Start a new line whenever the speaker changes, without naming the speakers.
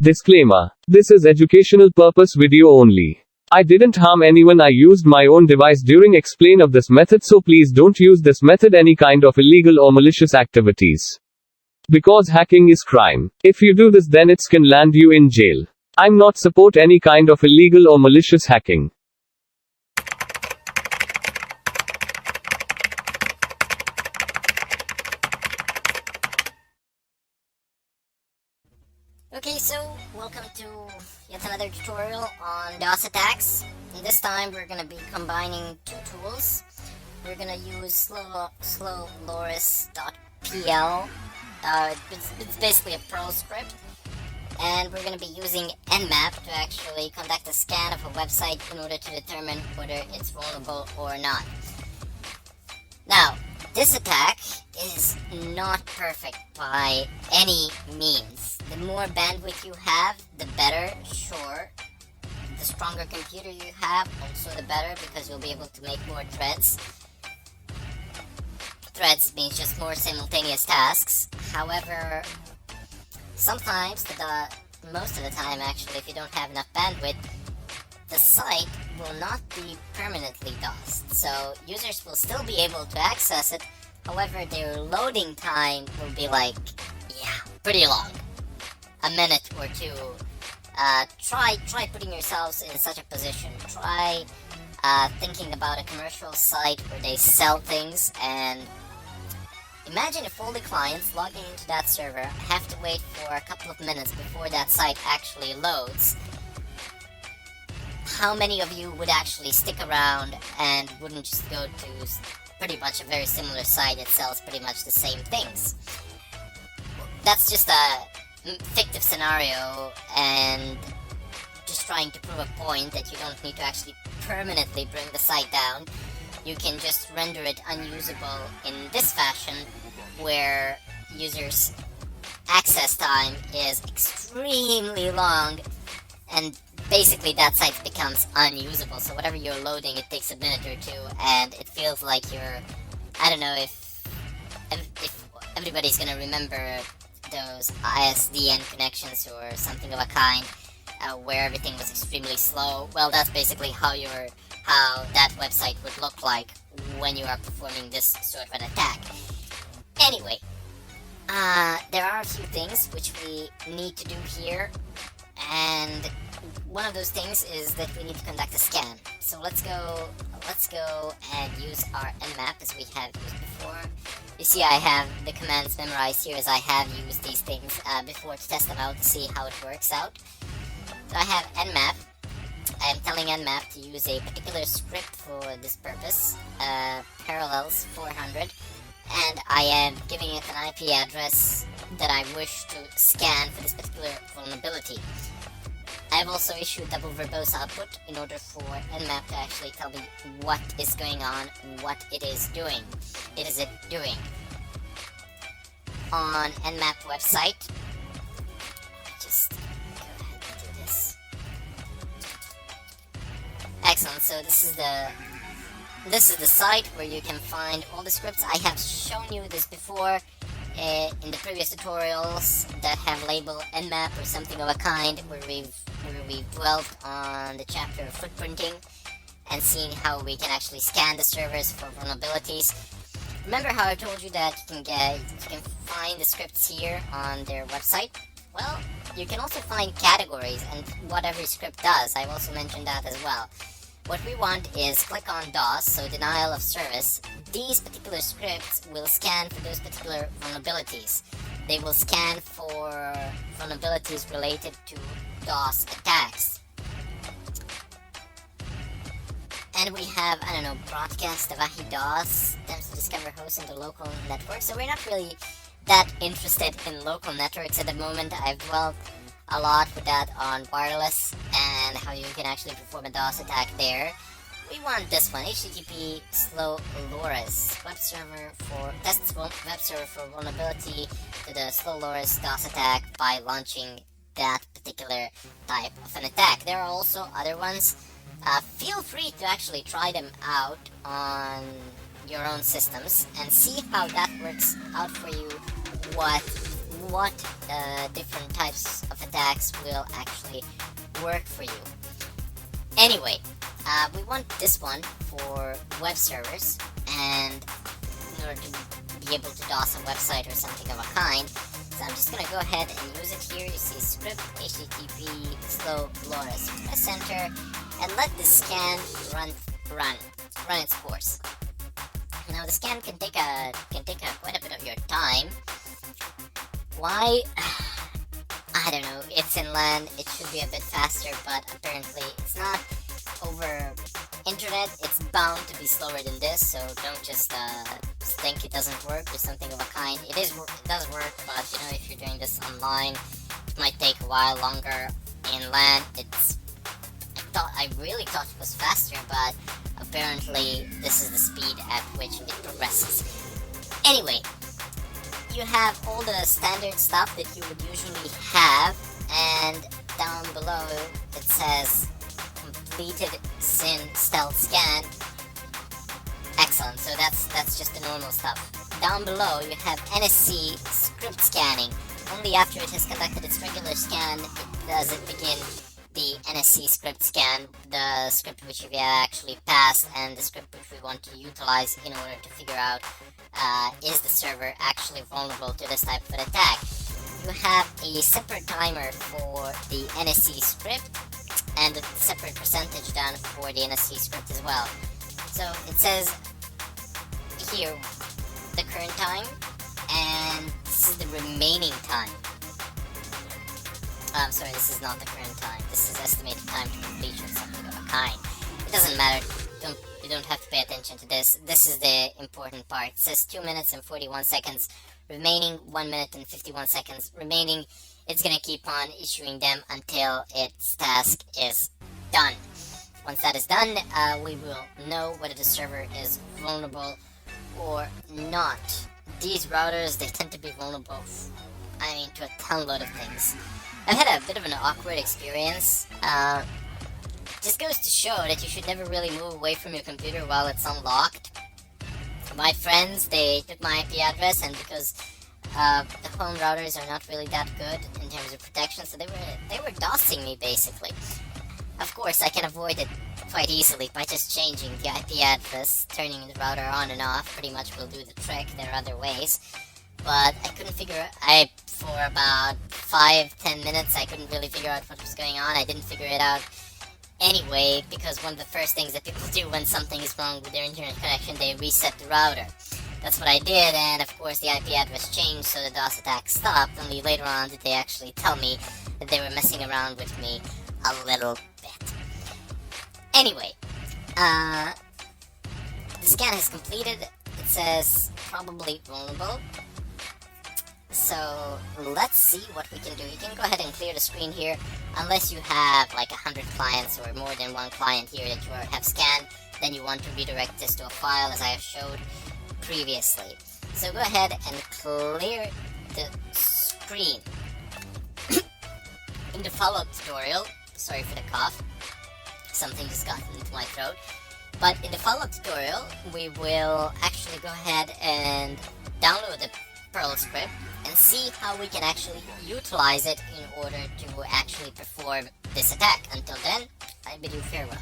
Disclaimer. This is educational purpose video only. I didn't harm anyone. I used my own device during explain of this method, so please don't use this method any kind of illegal or malicious activities. Because hacking is crime. If you do this, then it can land you in jail. I'm not support any kind of illegal or malicious hacking.
Okay, so welcome to yet another tutorial on DOS attacks. And this time we're going to be combining two tools. We're going to use slowloris.pl. It's basically a Perl script. And we're going to be using Nmap to actually conduct a scan of a website in order to determine whether it's vulnerable or not. Now, this attack is not perfect by any means. The more bandwidth you have, the better, sure. The stronger computer you have, also the better, because you'll be able to make more threads. Threads means just more simultaneous tasks. However, sometimes, most of the time actually, if you don't have enough bandwidth, the site will not be permanently DOSed. So users will still be able to access it. However, their loading time will be pretty long. A minute or two. Try putting yourselves in such a position. Try thinking about a commercial site where they sell things, and imagine if all the clients logging into that server have to wait for a couple of minutes before that site actually loads. How many of you would actually stick around and wouldn't just go to pretty much a very similar site that sells pretty much the same things? That's just a fictive scenario, and just trying to prove a point that you don't need to actually permanently bring the site down. You can just render it unusable in this fashion, where users' access time is extremely long, and basically that site becomes unusable. So whatever you're loading, it takes a minute or two, and it feels like you're, I don't know if everybody's gonna remember those ISDN connections or something of a kind, where everything was extremely slow. Well, that's basically how that website would look like when you are performing this sort of an attack. Anyway, there are a few things which we need to do here, and one of those things is that we need to conduct a scan. So let's go and use our Nmap as we have used before. You see, I have the commands memorized here, as I have used these things before to test them out to see how it works out. So I have Nmap. I am telling Nmap to use a particular script for this purpose, parallels 400, and I am giving it an IP address that I wish to scan for this particular vulnerability. I have also issued double verbose output in order for Nmap to actually tell me what is going on, what it is doing. On Nmap website, just go ahead and do this. Excellent. So this is the site where you can find all the scripts. I have shown you this before in the previous tutorials that have labeled Nmap or something of a kind, where we've dwelt on the chapter of footprinting and seeing how we can actually scan the servers for vulnerabilities. Remember how I told you that you can find the scripts here on their website? Well, you can also find categories and what every script does. I've also mentioned that as well. What we want is click on DOS, so denial of service. These particular scripts will scan for those particular vulnerabilities. They will scan for vulnerabilities related to DOS attacks. And we have, broadcast Avahi DOS, attempts to discover hosts in the local network. So we're not really that interested in local networks at the moment. I've dwelt a lot with that on wireless and how you can actually perform a DOS attack there. We want this one, HTTP slowloris web server for tests web server for vulnerability to the slowloris DOS attack by launching that particular type of an attack. There are also other ones. Feel free to actually try them out on your own systems and see how that works out for you, what what different types of attacks will actually work for you. Anyway, we want this one for web servers, and in order to be able to DOS a website or something of a kind. So I'm just gonna go ahead and use it here. You see script HTTP slow LORS. Press enter and let the scan run its course. Now the scan can take quite a bit of your time. Why? I don't know. It's in LAN. It should be a bit faster, but apparently it's not. Over internet, it's bound to be slower than this. So don't just think it doesn't work or something of a kind. It does work, but you know, if you're doing this online, it might take a while longer. In LAN, I really thought it was faster, but apparently this is the speed at which it progresses. Anyway, you have all the standard stuff that you would usually have, and down below it says completed SYN stealth scan. Excellent, so that's just the normal stuff. Down below you have NSC script scanning. Only after it has conducted its regular scan does it begin the NSC script scan, the script which we have actually passed and the script which we want to utilize in order to figure out is the server actually vulnerable to this type of an attack. You have a separate timer for the NSC script and a separate percentage down for the NSC script as well. So it says here the current time, and this is the remaining time. I'm sorry, this is not the current time. This is estimated time to completion, something of a kind. It doesn't matter. You don't have to pay attention to this. This is the important part. It says 2 minutes and 41 seconds. Remaining 1 minute and 51 seconds. Remaining, it's gonna keep on issuing them until its task is done. Once that is done, we will know whether the server is vulnerable or not. These routers, they tend to be vulnerable, to a ton load of things. I've had a bit of an awkward experience. Just goes to show that you should never really move away from your computer while it's unlocked. My friends, they took my IP address, and because the home routers are not really that good in terms of protection, so they were DOSing me basically. Of course, I can avoid it quite easily by just changing the IP address, turning the router on and off. Pretty much will do the trick. There are other ways, but I couldn't for about 5-10 minutes, I couldn't really figure out what was going on. I didn't figure it out anyway, because one of the first things that people do when something is wrong with their internet connection, they reset the router. That's what I did, and of course the IP address changed, so the DOS attack stopped. Only later on did they actually tell me that they were messing around with me a little bit. Anyway, the scan is completed. It says probably vulnerable. So let's see what we can do. You can go ahead and clear the screen here, unless you have like 100 clients or more than one client here that you have scanned. Then you want to redirect this to a file, as I have showed previously. So go ahead and clear the screen. In the follow-up tutorial, sorry for the cough, something just got into my throat. But in the follow-up tutorial, we will actually go ahead and download the Perl script and see how we can actually utilize it in order to actually perform this attack. Until then, I bid you farewell.